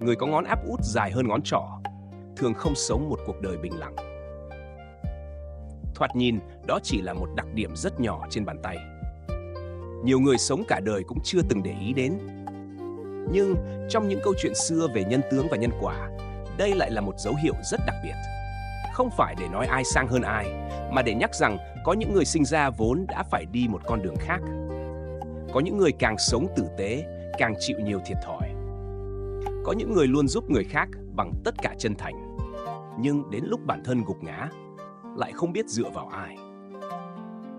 Người có ngón áp út dài hơn ngón trỏ thường không sống một cuộc đời bình lặng. Thoạt nhìn, đó chỉ là một đặc điểm rất nhỏ trên bàn tay. Nhiều người sống cả đời cũng chưa từng để ý đến. Nhưng trong những câu chuyện xưa về nhân tướng và nhân quả, đây lại là một dấu hiệu rất đặc biệt. Không phải để nói ai sang hơn ai, mà để nhắc rằng có những người sinh ra vốn đã phải đi một con đường khác. Có những người càng sống tử tế, càng chịu nhiều thiệt thòi. Có những người luôn giúp người khác bằng tất cả chân thành, nhưng đến lúc bản thân gục ngã, lại không biết dựa vào ai.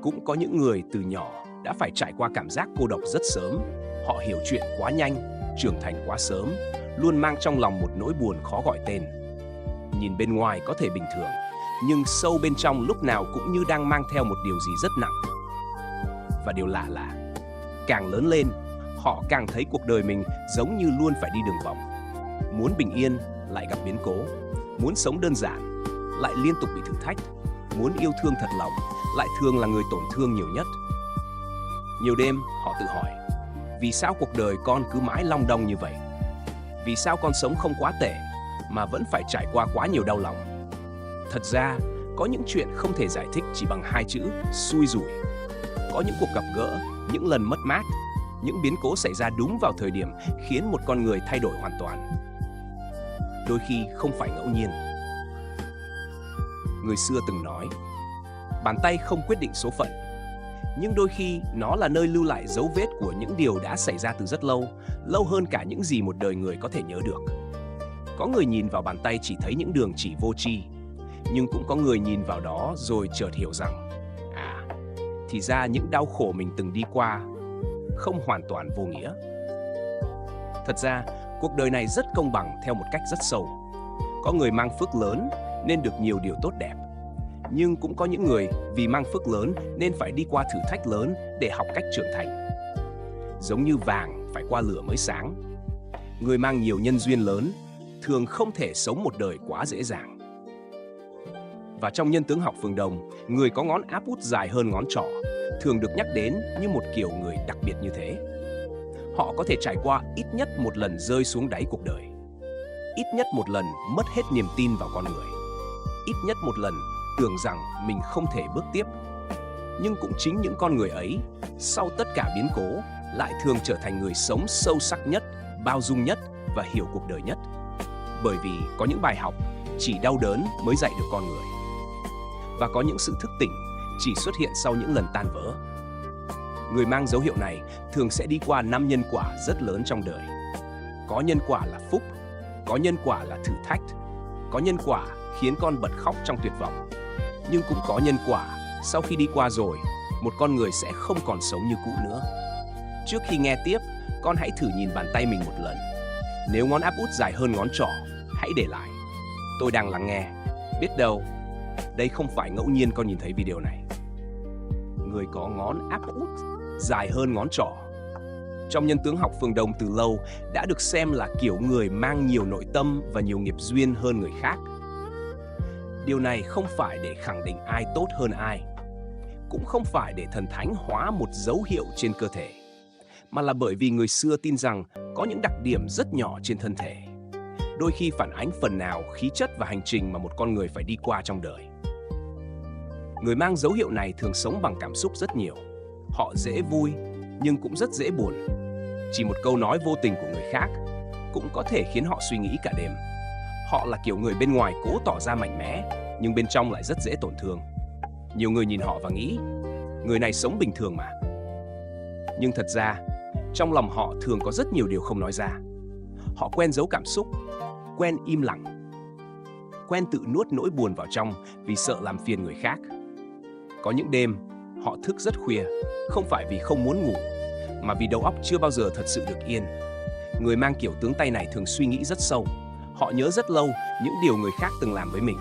Cũng có những người từ nhỏ đã phải trải qua cảm giác cô độc rất sớm. Họ hiểu chuyện quá nhanh, trưởng thành quá sớm, luôn mang trong lòng một nỗi buồn khó gọi tên. Nhìn bên ngoài có thể bình thường, nhưng sâu bên trong lúc nào cũng như đang mang theo một điều gì rất nặng. Và điều lạ là, càng lớn lên, họ càng thấy cuộc đời mình giống như luôn phải đi đường vòng. Muốn bình yên, lại gặp biến cố. Muốn sống đơn giản, lại liên tục bị thử thách. Muốn yêu thương thật lòng, lại thường là người tổn thương nhiều nhất. Nhiều đêm, họ tự hỏi, vì sao cuộc đời con cứ mãi long đong như vậy? Vì sao con sống không quá tệ, mà vẫn phải trải qua quá nhiều đau lòng? Thật ra, có những chuyện không thể giải thích chỉ bằng hai chữ xui rủi. Có những cuộc gặp gỡ, những lần mất mát, những biến cố xảy ra đúng vào thời điểm khiến một con người thay đổi hoàn toàn. Đôi khi không phải ngẫu nhiên. Người xưa từng nói, bàn tay không quyết định số phận, nhưng đôi khi nó là nơi lưu lại dấu vết của những điều đã xảy ra từ rất lâu, lâu hơn cả những gì một đời người có thể nhớ được. Có người nhìn vào bàn tay chỉ thấy những đường chỉ vô tri, nhưng cũng có người nhìn vào đó rồi chợt hiểu rằng, thì ra những đau khổ mình từng đi qua không hoàn toàn vô nghĩa. Thật ra, cuộc đời này rất công bằng theo một cách rất sâu. Có người mang phước lớn nên được nhiều điều tốt đẹp, nhưng cũng có những người vì mang phước lớn nên phải đi qua thử thách lớn để học cách trưởng thành. Giống như vàng phải qua lửa mới sáng. Người mang nhiều nhân duyên lớn thường không thể sống một đời quá dễ dàng. Và trong nhân tướng học phương Đông, người có ngón áp út dài hơn ngón trỏ thường được nhắc đến như một kiểu người đặc biệt như thế. Họ có thể trải qua ít nhất một lần rơi xuống đáy cuộc đời, ít nhất một lần mất hết niềm tin vào con người, ít nhất một lần tưởng rằng mình không thể bước tiếp. Nhưng cũng chính những con người ấy, sau tất cả biến cố, lại thường trở thành người sống sâu sắc nhất, bao dung nhất và hiểu cuộc đời nhất. Bởi vì có những bài học chỉ đau đớn mới dạy được con người. Và có những sự thức tỉnh chỉ xuất hiện sau những lần tan vỡ. Người mang dấu hiệu này thường sẽ đi qua 5 nhân quả rất lớn trong đời. Có nhân quả là phúc, có nhân quả là thử thách, có nhân quả khiến con bật khóc trong tuyệt vọng. Nhưng cũng có nhân quả, sau khi đi qua rồi, một con người sẽ không còn sống như cũ nữa. Trước khi nghe tiếp, con hãy thử nhìn bàn tay mình một lần. Nếu ngón áp út dài hơn ngón trỏ, hãy để lại. Tôi đang lắng nghe. Biết đâu, đây không phải ngẫu nhiên con nhìn thấy video này. Người có ngón áp út dài hơn ngón trỏ, trong nhân tướng học phương Đông từ lâu đã được xem là kiểu người mang nhiều nội tâm và nhiều nghiệp duyên hơn người khác. Điều này không phải để khẳng định ai tốt hơn ai, cũng không phải để thần thánh hóa một dấu hiệu trên cơ thể, mà là bởi vì người xưa tin rằng có những đặc điểm rất nhỏ trên thân thể, đôi khi phản ánh phần nào khí chất và hành trình mà một con người phải đi qua trong đời. Người mang dấu hiệu này thường sống bằng cảm xúc rất nhiều. Họ dễ vui, nhưng cũng rất dễ buồn. Chỉ một câu nói vô tình của người khác cũng có thể khiến họ suy nghĩ cả đêm. Họ là kiểu người bên ngoài cố tỏ ra mạnh mẽ, nhưng bên trong lại rất dễ tổn thương. Nhiều người nhìn họ và nghĩ, người này sống bình thường mà. Nhưng thật ra, trong lòng họ thường có rất nhiều điều không nói ra. Họ quen giấu cảm xúc, quen im lặng, quen tự nuốt nỗi buồn vào trong vì sợ làm phiền người khác. Có những đêm, họ thức rất khuya, không phải vì không muốn ngủ, mà vì đầu óc chưa bao giờ thật sự được yên. Người mang kiểu tướng tay này thường suy nghĩ rất sâu. Họ nhớ rất lâu những điều người khác từng làm với mình.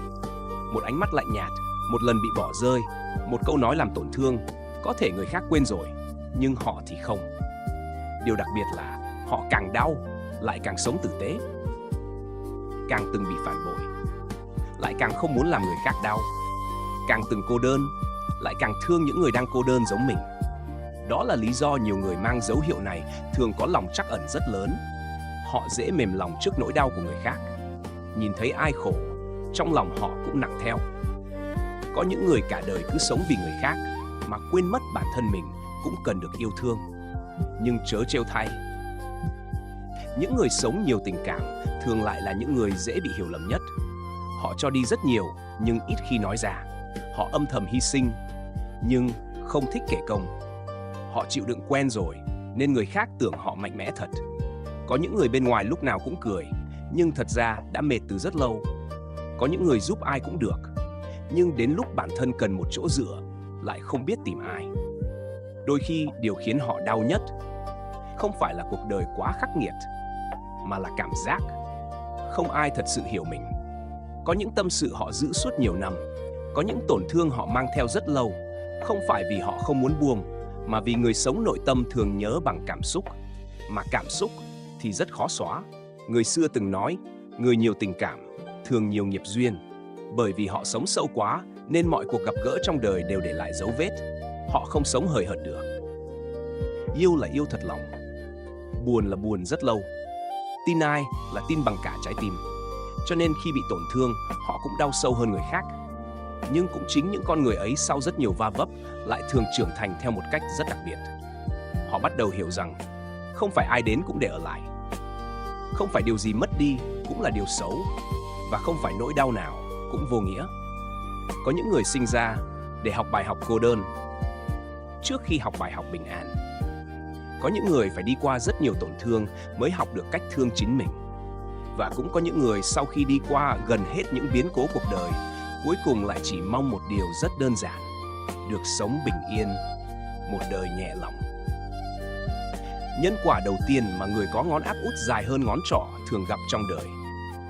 Một ánh mắt lạnh nhạt, một lần bị bỏ rơi, một câu nói làm tổn thương, có thể người khác quên rồi, nhưng họ thì không. Điều đặc biệt là họ càng đau, lại càng sống tử tế. Càng từng bị phản bội, lại càng không muốn làm người khác đau. Càng từng cô đơn, lại càng thương những người đang cô đơn giống mình. Đó là lý do nhiều người mang dấu hiệu này thường có lòng trắc ẩn rất lớn. Họ dễ mềm lòng trước nỗi đau của người khác. Nhìn thấy ai khổ, trong lòng họ cũng nặng theo. Có những người cả đời cứ sống vì người khác mà quên mất bản thân mình cũng cần được yêu thương. Nhưng trớ trêu thay, những người sống nhiều tình cảm thường lại là những người dễ bị hiểu lầm nhất. Họ cho đi rất nhiều nhưng ít khi nói ra. Họ âm thầm hy sinh nhưng không thích kể công. Họ chịu đựng quen rồi nên người khác tưởng họ mạnh mẽ thật. Có những người bên ngoài lúc nào cũng cười nhưng thật ra đã mệt từ rất lâu. Có những người giúp ai cũng được nhưng đến lúc bản thân cần một chỗ dựa lại không biết tìm ai. Đôi khi điều khiến họ đau nhất không phải là cuộc đời quá khắc nghiệt mà là cảm giác không ai thật sự hiểu mình. Có những tâm sự họ giữ suốt nhiều năm, có những tổn thương họ mang theo rất lâu, không phải vì họ không muốn buông mà vì người sống nội tâm thường nhớ bằng cảm xúc, mà cảm xúc thì rất khó xóa. Người xưa từng nói, người nhiều tình cảm thường nhiều nghiệp duyên. Bởi vì họ sống sâu quá nên mọi cuộc gặp gỡ trong đời đều để lại dấu vết. Họ không sống hời hợt được. Yêu là yêu thật lòng, buồn là buồn rất lâu. Tin ai là tin bằng cả trái tim. Cho nên khi bị tổn thương, họ cũng đau sâu hơn người khác. Nhưng cũng chính những con người ấy sau rất nhiều va vấp lại thường trưởng thành theo một cách rất đặc biệt. Họ bắt đầu hiểu rằng không phải ai đến cũng để ở lại. Không phải điều gì mất đi cũng là điều xấu. Và không phải nỗi đau nào cũng vô nghĩa. Có những người sinh ra để học bài học cô đơn trước khi học bài học bình an. Có những người phải đi qua rất nhiều tổn thương mới học được cách thương chính mình. Và cũng có những người sau khi đi qua gần hết những biến cố cuộc đời, cuối cùng lại chỉ mong một điều rất đơn giản: được sống bình yên, một đời nhẹ lòng. Nhân quả đầu tiên mà người có ngón áp út dài hơn ngón trỏ thường gặp trong đời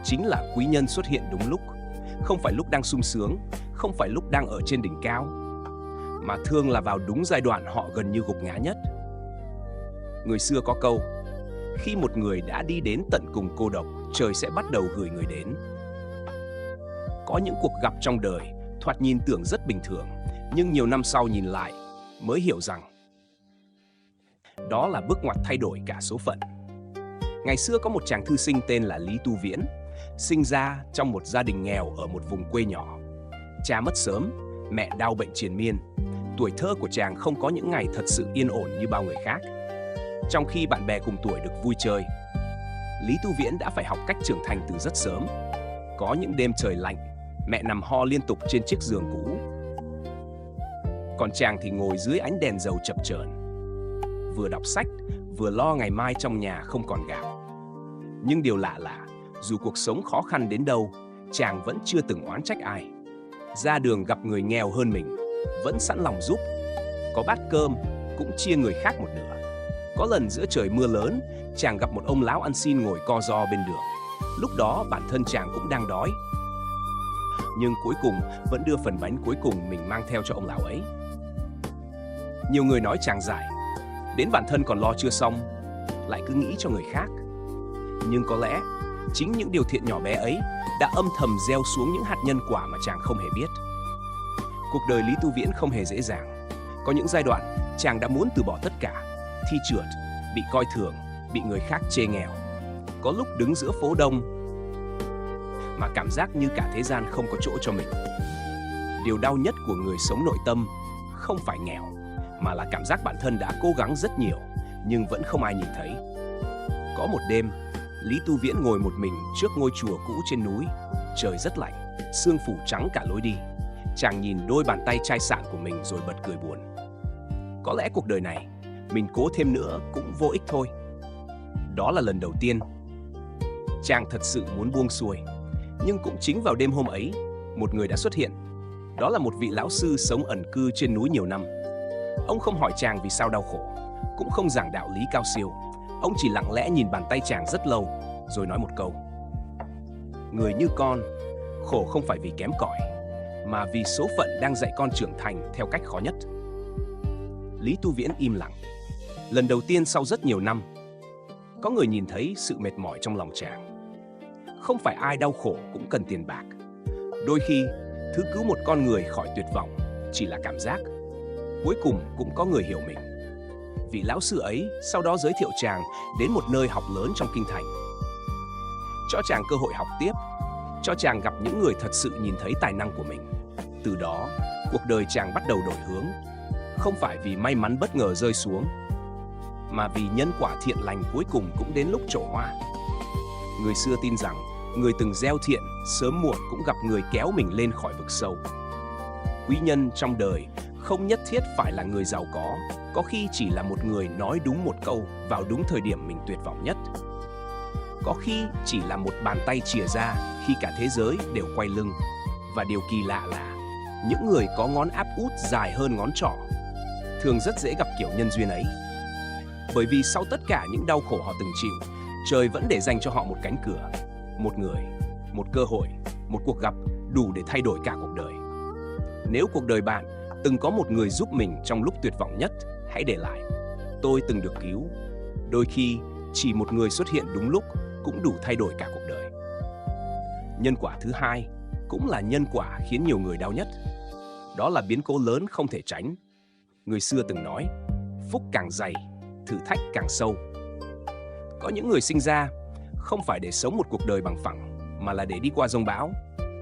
chính là quý nhân xuất hiện đúng lúc. Không phải lúc đang sung sướng, không phải lúc đang ở trên đỉnh cao, mà thường là vào đúng giai đoạn họ gần như gục ngã nhất. Người xưa có câu, khi một người đã đi đến tận cùng cô độc, trời sẽ bắt đầu gửi người đến. Có những cuộc gặp trong đời thoạt nhìn tưởng rất bình thường, nhưng nhiều năm sau nhìn lại mới hiểu rằng đó là bước ngoặt thay đổi cả số phận. Ngày xưa có một chàng thư sinh tên là Lý Tu Viễn, sinh ra trong một gia đình nghèo ở một vùng quê nhỏ. Cha mất sớm, mẹ đau bệnh triền miên. Tuổi thơ của chàng không có những ngày thật sự yên ổn như bao người khác. Trong khi bạn bè cùng tuổi được vui chơi, Lý Tu Viễn đã phải học cách trưởng thành từ rất sớm. Có những đêm trời lạnh, mẹ nằm ho liên tục trên chiếc giường cũ. Còn chàng thì ngồi dưới ánh đèn dầu chập chờn, vừa đọc sách, vừa lo ngày mai trong nhà không còn gạo. Nhưng điều lạ là, dù cuộc sống khó khăn đến đâu, chàng vẫn chưa từng oán trách ai. Ra đường gặp người nghèo hơn mình, vẫn sẵn lòng giúp. Có bát cơm, cũng chia người khác một nửa. Có lần giữa trời mưa lớn, chàng gặp một ông lão ăn xin ngồi co ro bên đường. Lúc đó bản thân chàng cũng đang đói, nhưng cuối cùng vẫn đưa phần bánh cuối cùng mình mang theo cho ông lão ấy. Nhiều người nói chàng dại, đến bản thân còn lo chưa xong, lại cứ nghĩ cho người khác. Nhưng có lẽ chính những điều thiện nhỏ bé ấy đã âm thầm gieo xuống những hạt nhân quả mà chàng không hề biết. Cuộc đời Lý Tu Viễn không hề dễ dàng. Có những giai đoạn chàng đã muốn từ bỏ tất cả, thi trượt, bị coi thường, bị người khác chê nghèo. Có lúc đứng giữa phố đông mà cảm giác như cả thế gian không có chỗ cho mình. Điều đau nhất của người sống nội tâm không phải nghèo, mà là cảm giác bản thân đã cố gắng rất nhiều nhưng vẫn không ai nhìn thấy. Có một đêm, Lý Tu Viễn ngồi một mình trước ngôi chùa cũ trên núi. Trời rất lạnh, sương phủ trắng cả lối đi. Chàng nhìn đôi bàn tay chai sạn của mình rồi bật cười buồn. Có lẽ cuộc đời này mình cố thêm nữa cũng vô ích thôi. Đó là lần đầu tiên chàng thật sự muốn buông xuôi. Nhưng cũng chính vào đêm hôm ấy, một người đã xuất hiện. Đó là một vị lão sư sống ẩn cư trên núi nhiều năm. Ông không hỏi chàng vì sao đau khổ, cũng không giảng đạo lý cao siêu. Ông chỉ lặng lẽ nhìn bàn tay chàng rất lâu, rồi nói một câu: người như con, khổ không phải vì kém cỏi, mà vì số phận đang dạy con trưởng thành theo cách khó nhất. Lý Tu Viễn im lặng. Lần đầu tiên sau rất nhiều năm, có người nhìn thấy sự mệt mỏi trong lòng chàng. Không phải ai đau khổ cũng cần tiền bạc. Đôi khi, thứ cứu một con người khỏi tuyệt vọng chỉ là cảm giác. Cuối cùng cũng có người hiểu mình. Vị lão sư ấy sau đó giới thiệu chàng đến một nơi học lớn trong kinh thành. cho chàng cơ hội học tiếp, cho chàng gặp những người thật sự nhìn thấy tài năng của mình. Từ đó, cuộc đời chàng bắt đầu đổi hướng, không phải vì may mắn bất ngờ rơi xuống, mà vì nhân quả thiện lành cuối cùng cũng đến lúc trổ hoa. Người xưa tin rằng, người từng gieo thiện, sớm muộn cũng gặp người kéo mình lên khỏi vực sâu. Quý nhân trong đời không nhất thiết phải là người giàu có khi chỉ là một người nói đúng một câu vào đúng thời điểm mình tuyệt vọng nhất. Có khi chỉ là một bàn tay chìa ra khi cả thế giới đều quay lưng. Và điều kỳ lạ là, những người có ngón áp út dài hơn ngón trỏ thường rất dễ gặp kiểu nhân duyên ấy. Bởi vì sau tất cả những đau khổ họ từng chịu, trời vẫn để dành cho họ một cánh cửa, một người, một cơ hội, một cuộc gặp đủ để thay đổi cả cuộc đời. Nếu cuộc đời bạn từng có một người giúp mình trong lúc tuyệt vọng nhất, hãy để lại: tôi từng được cứu. Đôi khi, chỉ một người xuất hiện đúng lúc cũng đủ thay đổi cả cuộc đời. Nhân quả thứ hai cũng là nhân quả khiến nhiều người đau nhất. Đó là biến cố lớn không thể tránh. Người xưa từng nói, phúc càng dày, thử thách càng sâu. Có những người sinh ra không phải để sống một cuộc đời bằng phẳng, mà là để đi qua giông bão,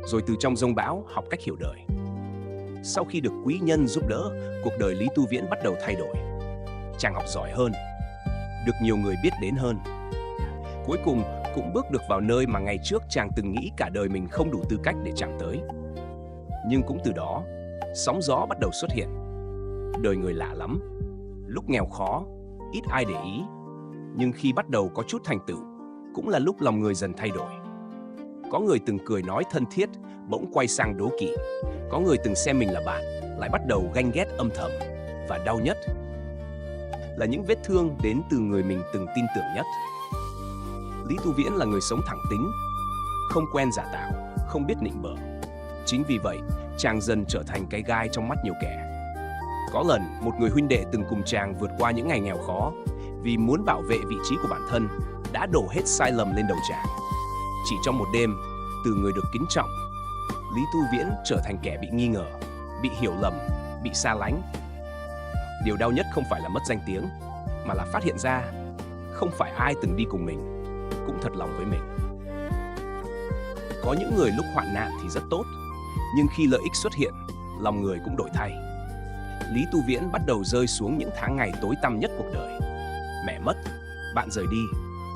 rồi từ trong giông bão học cách hiểu đời. Sau khi được quý nhân giúp đỡ, cuộc đời Lý Tu Viễn bắt đầu thay đổi. Chàng học giỏi hơn, được nhiều người biết đến hơn. Cuối cùng cũng bước được vào nơi mà ngày trước chàng từng nghĩ cả đời mình không đủ tư cách để chạm tới. Nhưng cũng từ đó, sóng gió bắt đầu xuất hiện. Đời người lạ lắm, lúc nghèo khó, ít ai để ý. Nhưng khi bắt đầu có chút thành tựu, cũng là lúc lòng người dần thay đổi. Có người từng cười nói thân thiết, bỗng quay sang đố kỵ. Có người từng xem mình là bạn, lại bắt đầu ganh ghét âm thầm. Và đau nhất là những vết thương đến từ người mình từng tin tưởng nhất. Lý Tu Viễn là người sống thẳng tính, không quen giả tạo, không biết nịnh bợ. Chính vì vậy, chàng dần trở thành cái gai trong mắt nhiều kẻ. Có lần, một người huynh đệ từng cùng chàng vượt qua những ngày nghèo khó, vì muốn bảo vệ vị trí của bản thân, đã đổ hết sai lầm lên đầu chàng. Chỉ trong một đêm, từ người được kính trọng, Lý Tu Viễn trở thành kẻ bị nghi ngờ, bị hiểu lầm, bị xa lánh. Điều đau nhất không phải là mất danh tiếng, mà là phát hiện ra không phải ai từng đi cùng mình cũng thật lòng với mình. Có những người lúc hoạn nạn thì rất tốt, nhưng khi lợi ích xuất hiện, lòng người cũng đổi thay. Lý Tu Viễn bắt đầu rơi xuống những tháng ngày tối tăm nhất cuộc đời. Mẹ mất, bạn rời đi,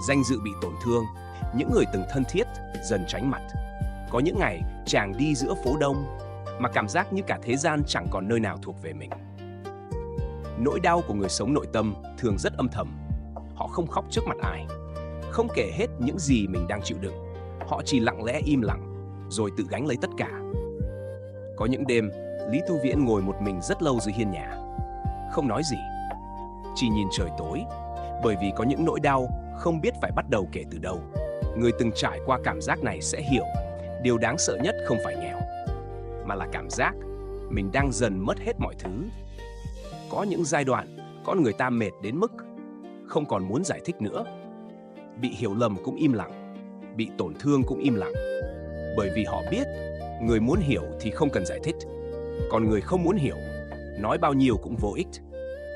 danh dự bị tổn thương, những người từng thân thiết dần tránh mặt. Có những ngày chàng đi giữa phố đông mà cảm giác như cả thế gian chẳng còn nơi nào thuộc về mình. Nỗi đau của người sống nội tâm thường rất âm thầm. Họ không khóc trước mặt ai, không kể hết những gì mình đang chịu đựng. Họ chỉ lặng lẽ im lặng, rồi tự gánh lấy tất cả. Có những đêm, Lý Tu Viễn ngồi một mình rất lâu dưới hiên nhà, không nói gì, chỉ nhìn trời tối, bởi vì có những nỗi đau không biết phải bắt đầu kể từ đâu. Người từng trải qua cảm giác này sẽ hiểu, điều đáng sợ nhất không phải nghèo, mà là cảm giác mình đang dần mất hết mọi thứ. Có những giai đoạn, con người ta mệt đến mức không còn muốn giải thích nữa. Bị hiểu lầm cũng im lặng, bị tổn thương cũng im lặng. Bởi vì họ biết, người muốn hiểu thì không cần giải thích, còn người không muốn hiểu, nói bao nhiêu cũng vô ích.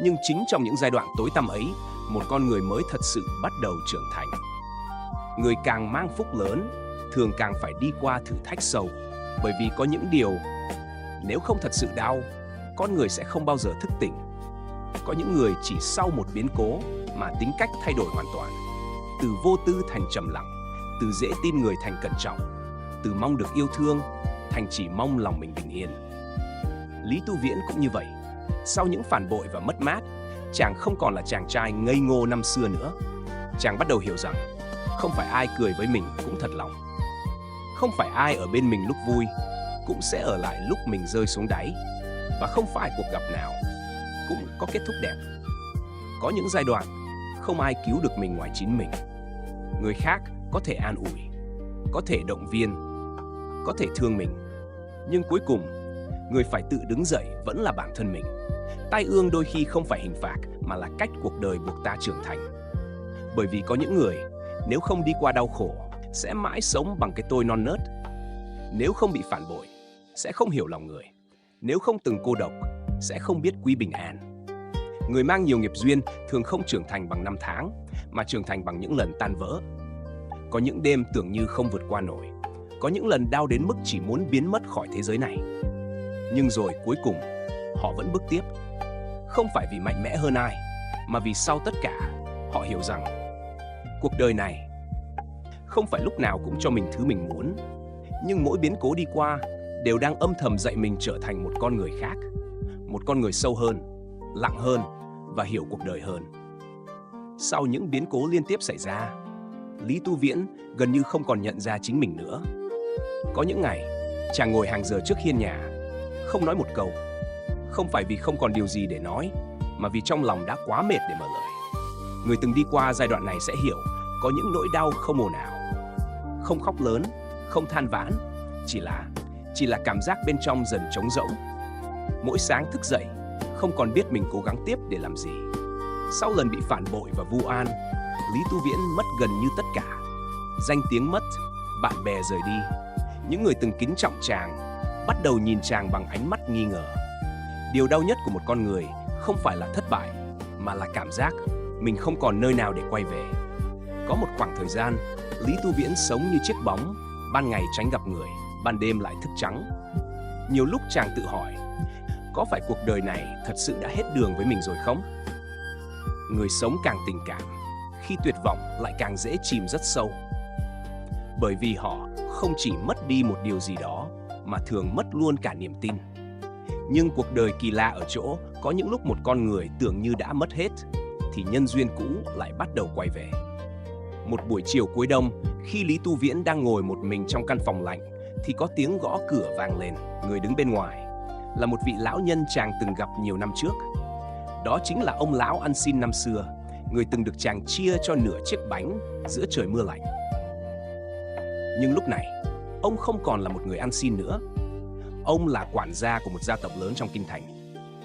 Nhưng chính trong những giai đoạn tối tăm ấy, một con người mới thật sự bắt đầu trưởng thành. Người càng mang phúc lớn, thường càng phải đi qua thử thách sâu. Bởi vì có những điều, nếu không thật sự đau, con người sẽ không bao giờ thức tỉnh. Có những người chỉ sau một biến cố mà tính cách thay đổi hoàn toàn. Từ vô tư thành trầm lặng, từ dễ tin người thành cẩn trọng, từ mong được yêu thương thành chỉ mong lòng mình bình yên. Lý Tu Viễn cũng như vậy. Sau những phản bội và mất mát, chàng không còn là chàng trai ngây ngô năm xưa nữa. Chàng bắt đầu hiểu rằng không phải ai cười với mình cũng thật lòng. Không phải ai ở bên mình lúc vui cũng sẽ ở lại lúc mình rơi xuống đáy. Và không phải cuộc gặp nào cũng có kết thúc đẹp. Có những giai đoạn không ai cứu được mình ngoài chính mình. Người khác có thể an ủi, có thể động viên, có thể thương mình, nhưng cuối cùng người phải tự đứng dậy vẫn là bản thân mình. Tai ương đôi khi không phải hình phạt mà là cách cuộc đời buộc ta trưởng thành. Bởi vì có những người nếu không đi qua đau khổ sẽ mãi sống bằng cái tôi non nớt. Nếu không bị phản bội sẽ không hiểu lòng người. Nếu không từng cô độc sẽ không biết quý bình an. Người mang nhiều nghiệp duyên thường không trưởng thành bằng năm tháng, mà trưởng thành bằng những lần tan vỡ. Có những đêm tưởng như không vượt qua nổi. Có những lần đau đến mức chỉ muốn biến mất khỏi thế giới này. Nhưng rồi cuối cùng, họ vẫn bước tiếp. Không phải vì mạnh mẽ hơn ai, mà vì sau tất cả, họ hiểu rằng cuộc đời này không phải lúc nào cũng cho mình thứ mình muốn. Nhưng mỗi biến cố đi qua đều đang âm thầm dạy mình trở thành một con người khác. Một con người sâu hơn, lặng hơn và hiểu cuộc đời hơn. Sau những biến cố liên tiếp xảy ra, Lý Tu Viễn gần như không còn nhận ra chính mình nữa. Có những ngày, chàng ngồi hàng giờ trước hiên nhà, không nói một câu. Không phải vì không còn điều gì để nói, mà vì trong lòng đã quá mệt để mở lời. Người từng đi qua giai đoạn này sẽ hiểu, có những nỗi đau không ồn ào, không khóc lớn, không than vãn, chỉ là cảm giác bên trong dần trống rỗng. Mỗi sáng thức dậy, không còn biết mình cố gắng tiếp để làm gì. Sau lần bị phản bội và vu oan, Lý Tu Viễn mất gần như tất cả. Danh tiếng mất, bạn bè rời đi. Những người từng kính trọng chàng bắt đầu nhìn chàng bằng ánh mắt nghi ngờ. Điều đau nhất của một con người không phải là thất bại, mà là cảm giác mình không còn nơi nào để quay về. Có một khoảng thời gian, Lý Tu Viễn sống như chiếc bóng, ban ngày tránh gặp người, ban đêm lại thức trắng. Nhiều lúc chàng tự hỏi, có phải cuộc đời này thật sự đã hết đường với mình rồi không? Người sống càng tình cảm, khi tuyệt vọng lại càng dễ chìm rất sâu. Bởi vì họ không chỉ mất đi một điều gì đó, mà thường mất luôn cả niềm tin. Nhưng cuộc đời kỳ lạ ở chỗ, có những lúc một con người tưởng như đã mất hết, thì nhân duyên cũ lại bắt đầu quay về. Một buổi chiều cuối đông, khi Lý Tu Viễn đang ngồi một mình trong căn phòng lạnh, thì có tiếng gõ cửa vang lên. Người đứng bên ngoài là một vị lão nhân chàng từng gặp nhiều năm trước. Đó chính là ông lão ăn xin năm xưa, người từng được chàng chia cho nửa chiếc bánh giữa trời mưa lạnh. Nhưng lúc này, ông không còn là một người ăn xin nữa. Ông là quản gia của một gia tộc lớn trong kinh thành.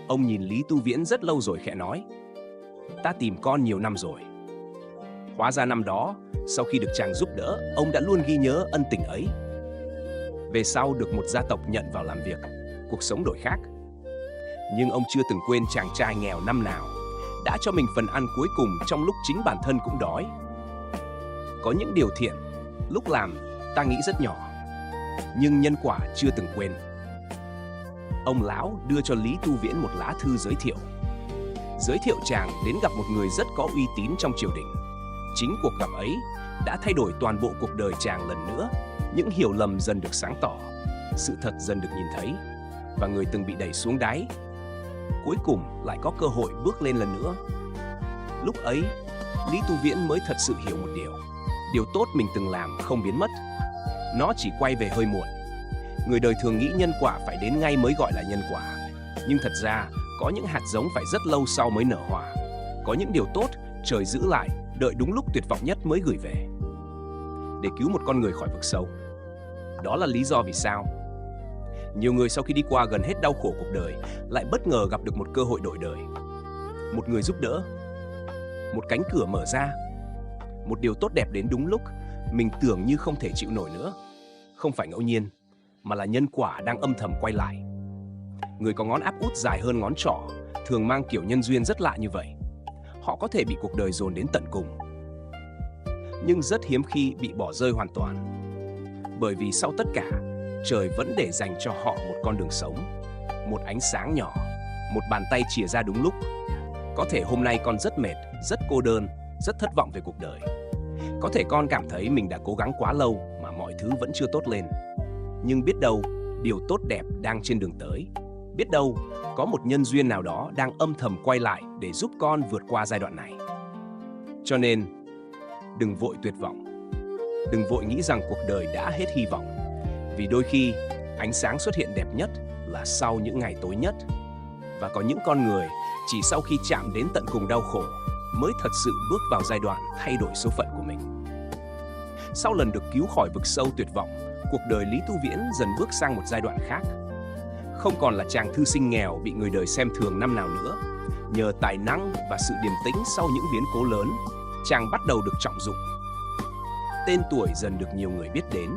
Ông nhìn Lý Tu Viễn rất lâu rồi khẽ nói, ta tìm con nhiều năm rồi. Hóa ra năm đó, sau khi được chàng giúp đỡ, ông đã luôn ghi nhớ ân tình ấy. Về sau được một gia tộc nhận vào làm việc, cuộc sống đổi khác. Nhưng ông chưa từng quên chàng trai nghèo năm nào đã cho mình phần ăn cuối cùng trong lúc chính bản thân cũng đói. Có những điều thiện, lúc làm ta nghĩ rất nhỏ, nhưng nhân quả chưa từng quên. Ông lão đưa cho Lý Tu Viễn một lá thư giới thiệu chàng đến gặp một người rất có uy tín trong triều đình. Chính cuộc gặp ấy đã thay đổi toàn bộ cuộc đời chàng lần nữa. Những hiểu lầm dần được sáng tỏ, sự thật dần được nhìn thấy, và người từng bị đẩy xuống đáy cuối cùng lại có cơ hội bước lên lần nữa. Lúc ấy, Lý Tu Viễn mới thật sự hiểu một điều tốt mình từng làm không biến mất, nó chỉ quay về hơi muộn. Người đời thường nghĩ nhân quả phải đến ngay mới gọi là nhân quả, nhưng thật ra có những hạt giống phải rất lâu sau mới nở hoa. Có những điều tốt trời giữ lại, đợi đúng lúc tuyệt vọng nhất mới gửi về, để cứu một con người khỏi vực sâu. Đó là lý do vì sao nhiều người sau khi đi qua gần hết đau khổ cuộc đời lại bất ngờ gặp được một cơ hội đổi đời. Một người giúp đỡ, một cánh cửa mở ra, một điều tốt đẹp đến đúng lúc mình tưởng như không thể chịu nổi nữa. Không phải ngẫu nhiên, mà là nhân quả đang âm thầm quay lại. Người có ngón áp út dài hơn ngón trỏ thường mang kiểu nhân duyên rất lạ như vậy. Họ có thể bị cuộc đời dồn đến tận cùng, nhưng rất hiếm khi bị bỏ rơi hoàn toàn. Bởi vì sau tất cả, trời vẫn để dành cho họ một con đường sống, một ánh sáng nhỏ, một bàn tay chìa ra đúng lúc. Có thể hôm nay con rất mệt, rất cô đơn, rất thất vọng về cuộc đời. Có thể con cảm thấy mình đã cố gắng quá lâu mà mọi thứ vẫn chưa tốt lên. Nhưng biết đâu, điều tốt đẹp đang trên đường tới. Biết đâu, có một nhân duyên nào đó đang âm thầm quay lại để giúp con vượt qua giai đoạn này. Cho nên, đừng vội tuyệt vọng. Đừng vội nghĩ rằng cuộc đời đã hết hy vọng. Vì đôi khi, ánh sáng xuất hiện đẹp nhất là sau những ngày tối nhất. Và có những con người chỉ sau khi chạm đến tận cùng đau khổ mới thật sự bước vào giai đoạn thay đổi số phận của mình. Sau lần được cứu khỏi vực sâu tuyệt vọng, cuộc đời Lý Tu Viễn dần bước sang một giai đoạn khác. Không còn là chàng thư sinh nghèo bị người đời xem thường năm nào nữa. Nhờ tài năng và sự điềm tĩnh sau những biến cố lớn, chàng bắt đầu được trọng dụng. Tên tuổi dần được nhiều người biết đến.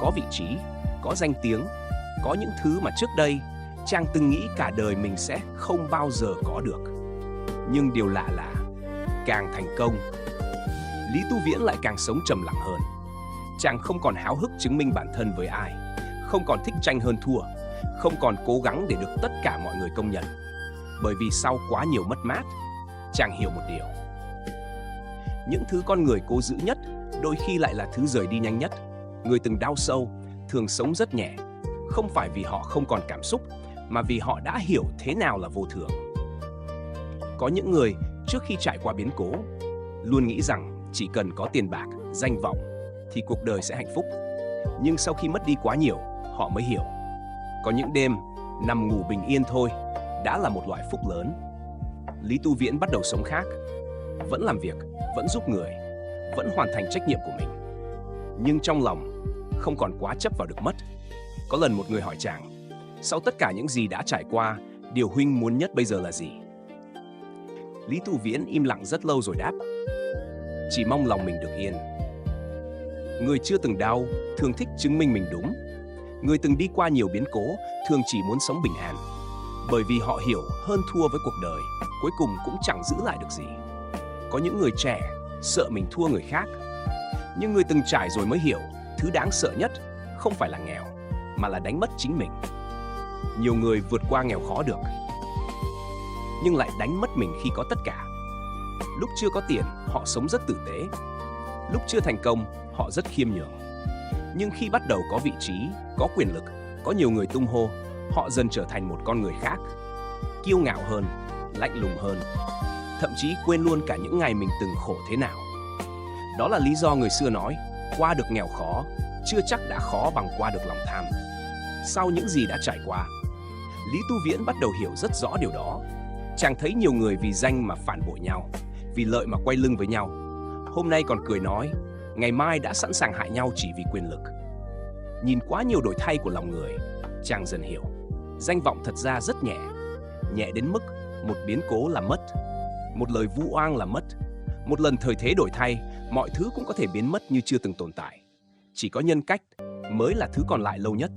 Có vị trí, có danh tiếng, có những thứ mà trước đây chàng từng nghĩ cả đời mình sẽ không bao giờ có được. Nhưng điều lạ là càng thành công, Lý Tu Viễn lại càng sống trầm lặng hơn. Chàng không còn háo hức chứng minh bản thân với ai, không còn thích tranh hơn thua, không còn cố gắng để được tất cả mọi người công nhận. Bởi vì sau quá nhiều mất mát, chàng hiểu một điều. Những thứ con người cố giữ nhất đôi khi lại là thứ rời đi nhanh nhất. Người từng đau sâu thường sống rất nhẹ, không phải vì họ không còn cảm xúc, mà vì họ đã hiểu thế nào là vô thường. Có những người trước khi trải qua biến cố luôn nghĩ rằng chỉ cần có tiền bạc, danh vọng thì cuộc đời sẽ hạnh phúc. Nhưng sau khi mất đi quá nhiều, họ mới hiểu có những đêm nằm ngủ bình yên thôi đã là một loại phúc lớn. Lý Tu Viễn bắt đầu sống khác, vẫn làm việc, vẫn giúp người, vẫn hoàn thành trách nhiệm của mình. Nhưng trong lòng không còn quá chấp vào được mất. Có lần một người hỏi chàng, sau tất cả những gì đã trải qua, điều huynh muốn nhất bây giờ là gì? Lý Tu Viễn im lặng rất lâu rồi đáp, chỉ mong lòng mình được yên. Người chưa từng đau thường thích chứng minh mình đúng. Người từng đi qua nhiều biến cố thường chỉ muốn sống bình an. Bởi vì họ hiểu hơn thua với cuộc đời, cuối cùng cũng chẳng giữ lại được gì. Có những người trẻ sợ mình thua người khác. Nhưng người từng trải rồi mới hiểu, thứ đáng sợ nhất không phải là nghèo, mà là đánh mất chính mình. Nhiều người vượt qua nghèo khó được, nhưng lại đánh mất mình khi có tất cả. Lúc chưa có tiền, họ sống rất tử tế. Lúc chưa thành công, họ rất khiêm nhường. Nhưng khi bắt đầu có vị trí, có quyền lực, có nhiều người tung hô, họ dần trở thành một con người khác, kiêu ngạo hơn, lạnh lùng hơn, thậm chí quên luôn cả những ngày mình từng khổ thế nào. Đó là lý do người xưa nói, qua được nghèo khó, chưa chắc đã khó bằng qua được lòng tham. Sau những gì đã trải qua, Lý Tu Viễn bắt đầu hiểu rất rõ điều đó. Chàng thấy nhiều người vì danh mà phản bội nhau, vì lợi mà quay lưng với nhau. Hôm nay còn cười nói, ngày mai đã sẵn sàng hại nhau chỉ vì quyền lực. Nhìn quá nhiều đổi thay của lòng người, chàng dần hiểu, danh vọng thật ra rất nhẹ. Nhẹ đến mức một biến cố là mất, một lời vu oan là mất, một lần thời thế đổi thay, mọi thứ cũng có thể biến mất như chưa từng tồn tại. Chỉ có nhân cách mới là thứ còn lại lâu nhất.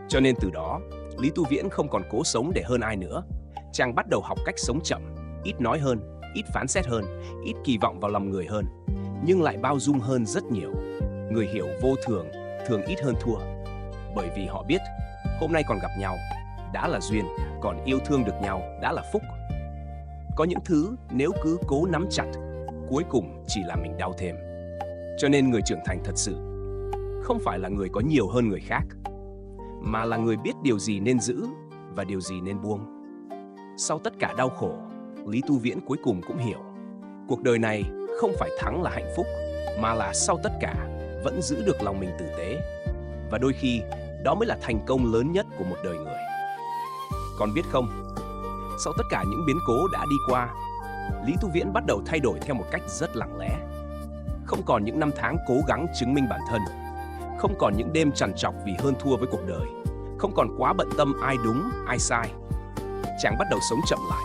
Cho nên từ đó, Lý Tu Viễn không còn cố sống để hơn ai nữa. Chàng bắt đầu học cách sống chậm, ít nói hơn, ít phán xét hơn, ít kỳ vọng vào lòng người hơn, nhưng lại bao dung hơn rất nhiều. Người hiểu vô thường thường ít hơn thua, bởi vì họ biết hôm nay còn gặp nhau đã là duyên, còn yêu thương được nhau đã là phúc. Có những thứ nếu cứ cố nắm chặt, cuối cùng chỉ làm mình đau thêm. Cho nên người trưởng thành thật sự không phải là người có nhiều hơn người khác, mà là người biết điều gì nên giữ và điều gì nên buông. Sau tất cả đau khổ, Lý Tu Viễn cuối cùng cũng hiểu, cuộc đời này không phải thắng là hạnh phúc, mà là sau tất cả vẫn giữ được lòng mình tử tế. Và đôi khi đó mới là thành công lớn nhất của một đời người. Còn biết không, sau tất cả những biến cố đã đi qua, Lý Tu Viễn bắt đầu thay đổi theo một cách rất lặng lẽ. Không còn những năm tháng cố gắng chứng minh bản thân, không còn những đêm trằn trọc vì hơn thua với cuộc đời, không còn quá bận tâm ai đúng, ai sai. Chàng bắt đầu sống chậm lại,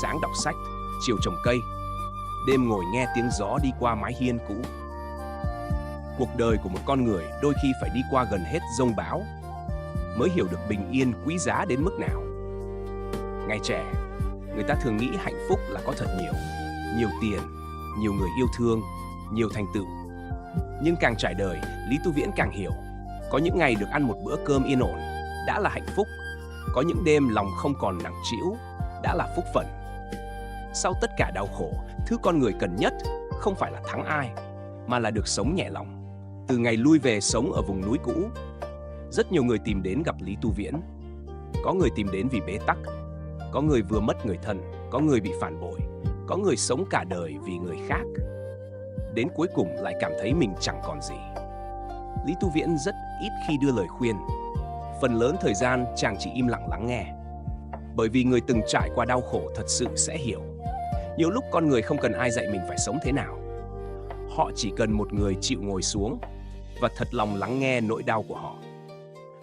sáng đọc sách, chiều trồng cây, đêm ngồi nghe tiếng gió đi qua mái hiên cũ. Cuộc đời của một con người đôi khi phải đi qua gần hết giông bão mới hiểu được bình yên quý giá đến mức nào. Ngày trẻ, người ta thường nghĩ hạnh phúc là có thật nhiều, nhiều tiền, nhiều người yêu thương, nhiều thành tựu. Nhưng càng trải đời, Lý Tu Viễn càng hiểu, có những ngày được ăn một bữa cơm yên ổn đã là hạnh phúc, có những đêm lòng không còn nặng trĩu đã là phúc phận. Sau tất cả đau khổ, thứ con người cần nhất không phải là thắng ai, mà là được sống nhẹ lòng. Từ ngày lui về sống ở vùng núi cũ, rất nhiều người tìm đến gặp Lý Tu Viễn. Có người tìm đến vì bế tắc, có người vừa mất người thân, có người bị phản bội, có người sống cả đời vì người khác. Đến cuối cùng lại cảm thấy mình chẳng còn gì. Lý Tu Viễn rất ít khi đưa lời khuyên. Phần lớn thời gian chàng chỉ im lặng lắng nghe. Bởi vì người từng trải qua đau khổ thật sự sẽ hiểu. Nhiều lúc con người không cần ai dạy mình phải sống thế nào. Họ chỉ cần một người chịu ngồi xuống và thật lòng lắng nghe nỗi đau của họ.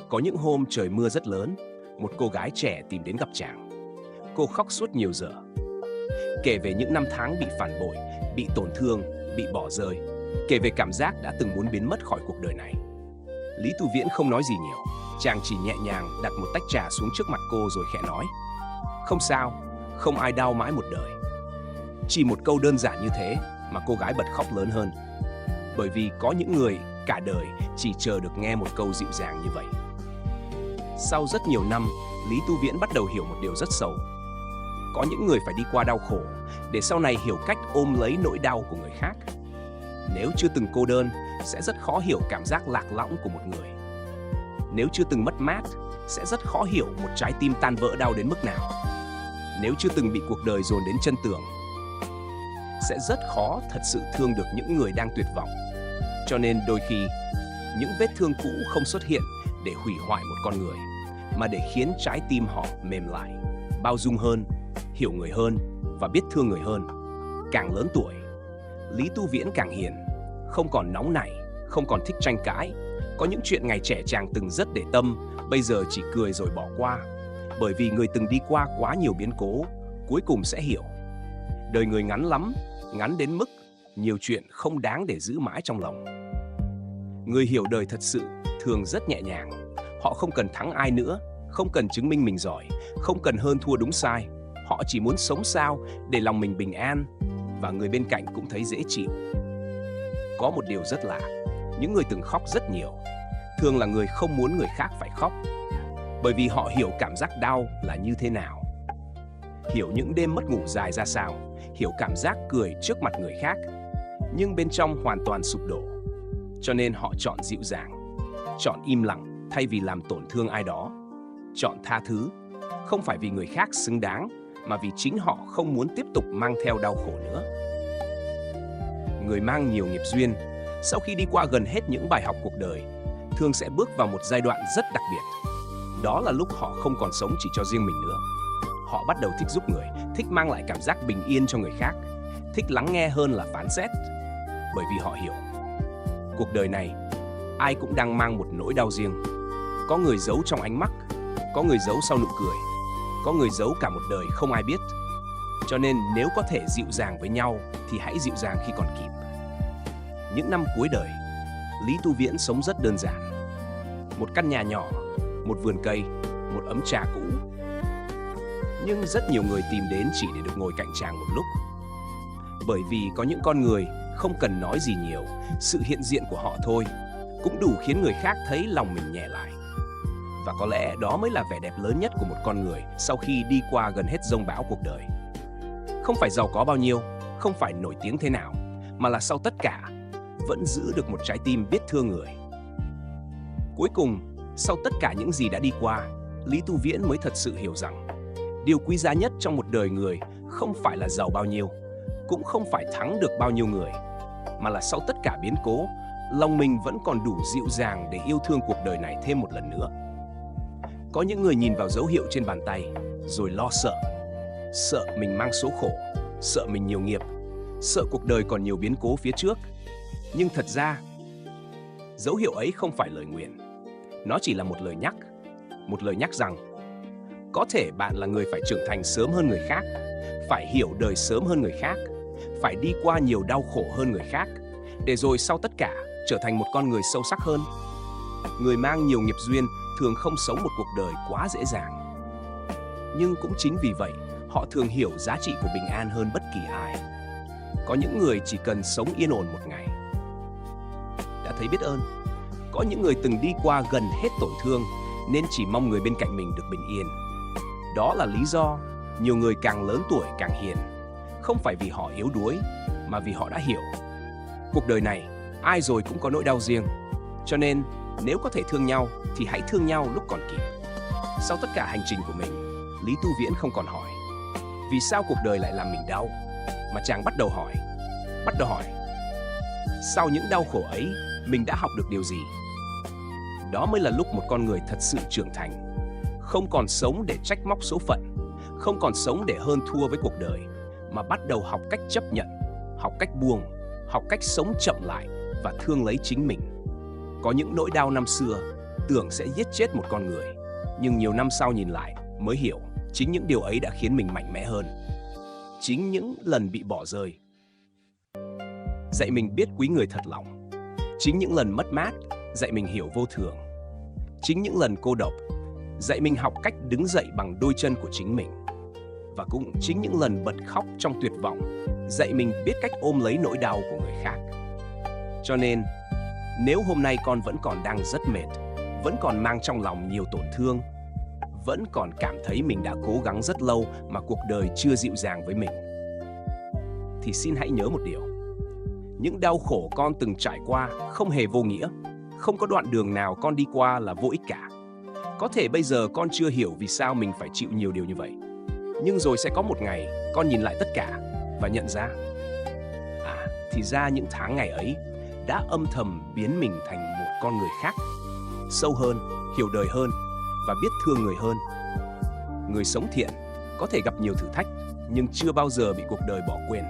Có những hôm trời mưa rất lớn, một cô gái trẻ tìm đến gặp chàng. Cô khóc suốt nhiều giờ, kể về những năm tháng bị phản bội, bị tổn thương, bị bỏ rơi, kể về cảm giác đã từng muốn biến mất khỏi cuộc đời này. Lý Tu Viễn không nói gì nhiều, chàng chỉ nhẹ nhàng đặt một tách trà xuống trước mặt cô rồi khẽ nói: "Không sao, không ai đau mãi một đời." Chỉ một câu đơn giản như thế mà cô gái bật khóc lớn hơn. Bởi vì có những người cả đời chỉ chờ được nghe một câu dịu dàng như vậy. Sau rất nhiều năm, Lý Tu Viễn bắt đầu hiểu một điều rất sâu. Có những người phải đi qua đau khổ để sau này hiểu cách ôm lấy nỗi đau của người khác. Nếu chưa từng cô đơn, sẽ rất khó hiểu cảm giác lạc lõng của một người. Nếu chưa từng mất mát, sẽ rất khó hiểu một trái tim tan vỡ đau đến mức nào. Nếu chưa từng bị cuộc đời dồn đến chân tường, sẽ rất khó thật sự thương được những người đang tuyệt vọng. Cho nên đôi khi, những vết thương cũ không xuất hiện để hủy hoại một con người, mà để khiến trái tim họ mềm lại, bao dung hơn, hiểu người hơn và biết thương người hơn. Càng lớn tuổi, Lý Tu Viễn càng hiền, không còn nóng nảy, không còn thích tranh cãi. Có những chuyện ngày trẻ chàng từng rất để tâm, bây giờ chỉ cười rồi bỏ qua. Bởi vì người từng đi qua quá nhiều biến cố, cuối cùng sẽ hiểu. Đời người ngắn lắm, ngắn đến mức nhiều chuyện không đáng để giữ mãi trong lòng. Người hiểu đời thật sự thường rất nhẹ nhàng. Họ không cần thắng ai nữa, không cần chứng minh mình giỏi, không cần hơn thua đúng sai. Họ chỉ muốn sống sao để lòng mình bình an và người bên cạnh cũng thấy dễ chịu. Có một điều rất lạ, những người từng khóc rất nhiều thường là người không muốn người khác phải khóc. Bởi vì họ hiểu cảm giác đau là như thế nào, hiểu những đêm mất ngủ dài ra sao, hiểu cảm giác cười trước mặt người khác nhưng bên trong hoàn toàn sụp đổ. Cho nên họ chọn dịu dàng, chọn im lặng thay vì làm tổn thương ai đó, chọn tha thứ, không phải vì người khác xứng đáng mà vì chính họ không muốn tiếp tục mang theo đau khổ nữa. Người mang nhiều nghiệp duyên, sau khi đi qua gần hết những bài học cuộc đời, thường sẽ bước vào một giai đoạn rất đặc biệt. Đó là lúc họ không còn sống chỉ cho riêng mình nữa. Họ bắt đầu thích giúp người, thích mang lại cảm giác bình yên cho người khác, thích lắng nghe hơn là phán xét. Bởi vì họ hiểu, cuộc đời này, ai cũng đang mang một nỗi đau riêng. Có người giấu trong ánh mắt, có người giấu sau nụ cười, có người giấu cả một đời không ai biết. Cho nên nếu có thể dịu dàng với nhau thì hãy dịu dàng khi còn kịp. Những năm cuối đời, Lý Tu Viễn sống rất đơn giản. Một căn nhà nhỏ, một vườn cây, một ấm trà cũ. Nhưng rất nhiều người tìm đến chỉ để được ngồi cạnh chàng một lúc. Bởi vì có những con người không cần nói gì nhiều, sự hiện diện của họ thôi cũng đủ khiến người khác thấy lòng mình nhẹ lại. Và có lẽ đó mới là vẻ đẹp lớn nhất của một con người sau khi đi qua gần hết dông bão cuộc đời. Không phải giàu có bao nhiêu, không phải nổi tiếng thế nào, mà là sau tất cả, vẫn giữ được một trái tim biết thương người. Cuối cùng, sau tất cả những gì đã đi qua, Lý Tu Viễn mới thật sự hiểu rằng điều quý giá nhất trong một đời người không phải là giàu bao nhiêu, cũng không phải thắng được bao nhiêu người, mà là sau tất cả biến cố, lòng mình vẫn còn đủ dịu dàng để yêu thương cuộc đời này thêm một lần nữa. Có những người nhìn vào dấu hiệu trên bàn tay rồi lo sợ. Sợ mình mang số khổ, sợ mình nhiều nghiệp, sợ cuộc đời còn nhiều biến cố phía trước. Nhưng thật ra, dấu hiệu ấy không phải lời nguyền. Nó chỉ là một lời nhắc rằng có thể bạn là người phải trưởng thành sớm hơn người khác, phải hiểu đời sớm hơn người khác, phải đi qua nhiều đau khổ hơn người khác, để rồi sau tất cả trở thành một con người sâu sắc hơn. Người mang nhiều nghiệp duyên thường không sống một cuộc đời quá dễ dàng. Nhưng cũng chính vì vậy, họ thường hiểu giá trị của bình an hơn bất kỳ ai. Có những người chỉ cần sống yên ổn một ngày đã thấy biết ơn. Có những người từng đi qua gần hết tổn thương nên chỉ mong người bên cạnh mình được bình yên. Đó là lý do nhiều người càng lớn tuổi càng hiền, không phải vì họ yếu đuối mà vì họ đã hiểu cuộc đời này ai rồi cũng có nỗi đau riêng. Cho nên nếu có thể thương nhau thì hãy thương nhau lúc còn kịp. Sau tất cả hành trình của mình, Lý Tu Viễn không còn hỏi vì sao cuộc đời lại làm mình đau, mà chàng bắt đầu hỏi sau những đau khổ ấy mình đã học được điều gì. Đó mới là lúc một con người thật sự trưởng thành, không còn sống để trách móc số phận, không còn sống để hơn thua với cuộc đời, mà bắt đầu học cách chấp nhận, học cách buông, học cách sống chậm lại và thương lấy chính mình. Có những nỗi đau năm xưa tưởng sẽ giết chết một con người, nhưng nhiều năm sau nhìn lại mới hiểu chính những điều ấy đã khiến mình mạnh mẽ hơn. Chính những lần bị bỏ rơi dạy mình biết quý người thật lòng. Chính những lần mất mát dạy mình hiểu vô thường. Chính những lần cô độc dạy mình học cách đứng dậy bằng đôi chân của chính mình. Và cũng chính những lần bật khóc trong tuyệt vọng dạy mình biết cách ôm lấy nỗi đau của người khác. Cho nên, nếu hôm nay con vẫn còn đang rất mệt, vẫn còn mang trong lòng nhiều tổn thương, vẫn còn cảm thấy mình đã cố gắng rất lâu mà cuộc đời chưa dịu dàng với mình, thì xin hãy nhớ một điều. Những đau khổ con từng trải qua không hề vô nghĩa. Không có đoạn đường nào con đi qua là vô ích cả. Có thể bây giờ con chưa hiểu vì sao mình phải chịu nhiều điều như vậy. Nhưng rồi sẽ có một ngày con nhìn lại tất cả và nhận ra, thì ra những tháng ngày ấy đã âm thầm biến mình thành một con người khác, sâu hơn, hiểu đời hơn và biết thương người hơn. Người sống thiện có thể gặp nhiều thử thách nhưng chưa bao giờ bị cuộc đời bỏ quên.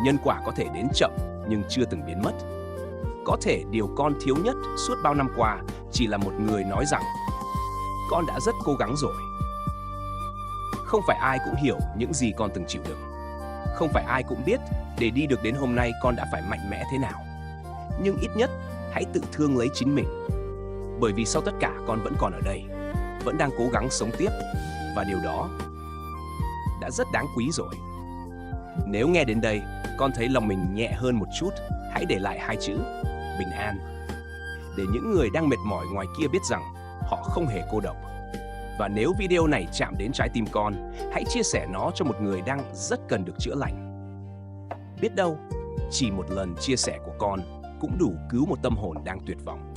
Nhân quả có thể đến chậm nhưng chưa từng biến mất. Có thể điều con thiếu nhất suốt bao năm qua chỉ là một người nói rằng con đã rất cố gắng rồi. Không phải ai cũng hiểu những gì con từng chịu đựng. Không phải ai cũng biết để đi được đến hôm nay con đã phải mạnh mẽ thế nào. Nhưng ít nhất hãy tự thương lấy chính mình. Bởi vì sau tất cả con vẫn còn ở đây, vẫn đang cố gắng sống tiếp. Và điều đó đã rất đáng quý rồi. Nếu nghe đến đây, con thấy lòng mình nhẹ hơn một chút, hãy để lại 2 chữ bình an. Để những người đang mệt mỏi ngoài kia biết rằng họ không hề cô độc. Và nếu video này chạm đến trái tim con, hãy chia sẻ nó cho một người đang rất cần được chữa lành. Biết đâu, chỉ một lần chia sẻ của con cũng đủ cứu một tâm hồn đang tuyệt vọng.